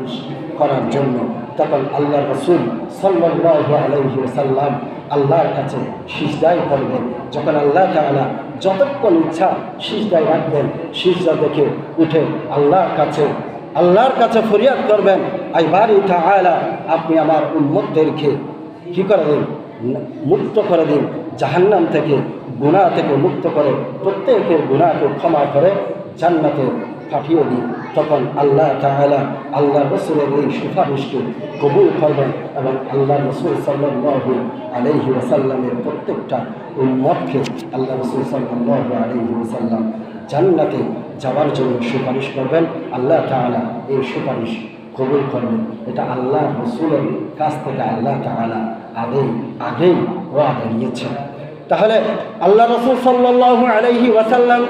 সুপারিশ করার জন্য। তখন আল্লাহ রাসূল সাল্লাল্লাহু আলাইহি ওয়াসাল্লাম আল্লাহর কাছে সিজদায় পড়বেন। যখন আল্লাহ তাআলা যতক্ষণ ইচ্ছা সিজদায় রাখবেন, সিজদা থেকে উঠে আল্লাহর কাছে ফরিয়াদ করবেন, আই বারি তাআলা, আপনি আমার উম্মতদেরকে কী করে দিন, মুক্ত করে দিন, জাহান্নাম থেকে, গুনাহ থেকে মুক্ত করে, প্রত্যেকের গুনাহকে ক্ষমা করে জান্নাতে পাঠিয়ে দিন। তখন আল্লাহ তাআলা আল্লাহ রাসূলের এই সুপারিশকে কবুল করবেন এবং আল্লাহ রাসূল সাল্লাল্লাহু আলাইহি ওয়াসাল্লামের প্রত্যেকটা উম্মতকে আল্লাহ রাসূল সাল্লাল্লাহু আলাইহি ওয়াসাল্লাম জান্নাতে যাওয়ার জন্য সুপারিশ করবেন। আল্লাহ তাআলা এই সুপারিশ কবুল করবেন। এটা আল্লাহ রাসূলের কাছ থেকে আল্লাহ তাআলা আগেই ওয়াদা নিয়েছেন। তাহলে আল্লাহ রাসূল সাল্লাল্লাহু আলাইহি ওয়াসাল্লাম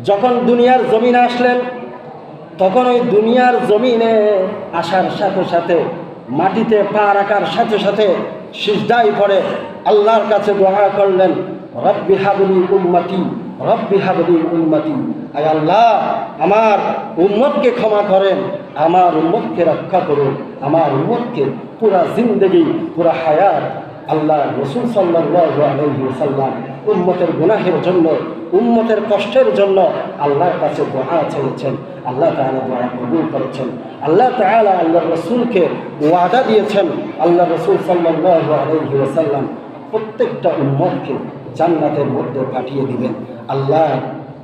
যখন দুনিয়ার জমিনে আসলেন, তখন ওই দুনিয়ার জমিনে আসার সাথে সাথে মাটিতে পা রাখার সাথে সাথে সিজদায় পড়ে আল্লাহর কাছে দোয়া করলেন, রব্বি হাবলি উম্মতি, রব্বি হাবলি উম্মতি, আয় আল্লাহ আমার উম্মতকে ক্ষমা করেন, আমার উম্মতকে রক্ষা করুন, আমার উম্মতকে পুরা জিন্দেগি, পুরা হায়াত আল্লাহ রাসূল সাল্লাল্লাহু আলাইহি ওয়াসাল্লাম উম্মতের গুনাহের জন্য, উম্মতের কষ্টের জন্য আল্লাহর কাছে দোয়া চেয়েছেন। আল্লাহ তাআলা দোয়া কবুল করেছেন। আল্লাহ তাআলা আল্লাহর রাসূলকে ওয়াদা দিয়েছেন, আল্লাহ রাসূল সাল্লাল্লাহু আলাইহি ওয়াসাল্লাম প্রত্যেকটা উম্মতকে জান্নাতের মধ্যে পাঠিয়ে দিবেন। আল্লাহ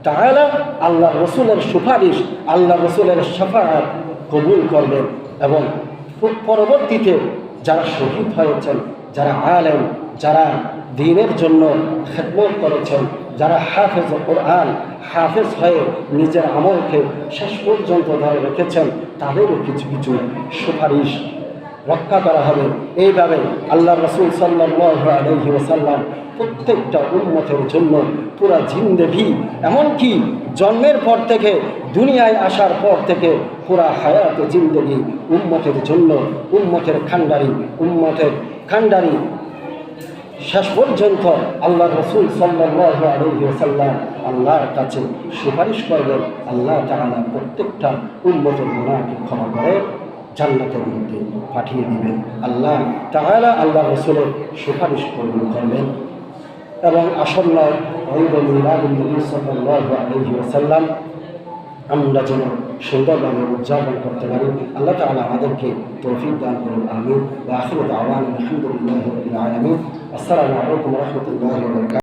তাআলা আল্লাহর রাসূলের সুপারিশ, আল্লাহর রাসূলের শাফাআত কবুল করবেন এবং পরবর্তীতে যারা শহীদ হয়েছেন, যারা আলেম, যারা দ্বীনের জন্য খেদমত করেছেন, যারা হাফেজ কোরআন, হাফেজ হয়ে নিজের আমলকে শেষ পর্যন্ত ধরে রেখেছেন, তাদেরও কিছু কিছু সুপারিশ রক্ষা করা হবে। এইভাবে আল্লাহ রাসূল সাল্লাল্লাহু আলাইহি ওয়াসাল্লাম প্রত্যেকটা উম্মতের জন্য পুরা জিন্দেগি, এমনকি জন্মের পর থেকে, দুনিয়ায় আসার পর থেকে পুরা হায়াতে জিন্দেগি উম্মতের জন্য, উম্মতের কান্ডারি শেষ পর্যন্ত আল্লাহ রাসূল সাল্লাল্লাহু আলাইহি ওয়াসাল্লাম আল্লাহর কাছে সুপারিশ করবেন। আল্লাহ তাআলা প্রত্যেকটা উম্মতের গুনাহকে ক্ষমা করে জান্নাতের মধ্যে পাঠিয়ে দিবেন। আল্লাহ তাআলা আল্লাহ রাসূলের সুপারিশ কবুল করবেন এবং আসন্ন ঈদ মিলাদুন নবী সাল্লাল্লাহু আলাইহি ওয়াসাল্লাম আমরা যেন সুন্দরভাবে উদযাপন করতে পারি। আল্লাহ তাআলা আমাদেরকে তৌফিক দান করুন। আমিন। ওয়া আখিরু দাওয়ানা আলহামদুলিল্লাহি রাব্বিল আলামিন। আসসালামু আলাইকুম ওয়া রাহমাতুল্লাহি ওয়া বারাকাতুহু।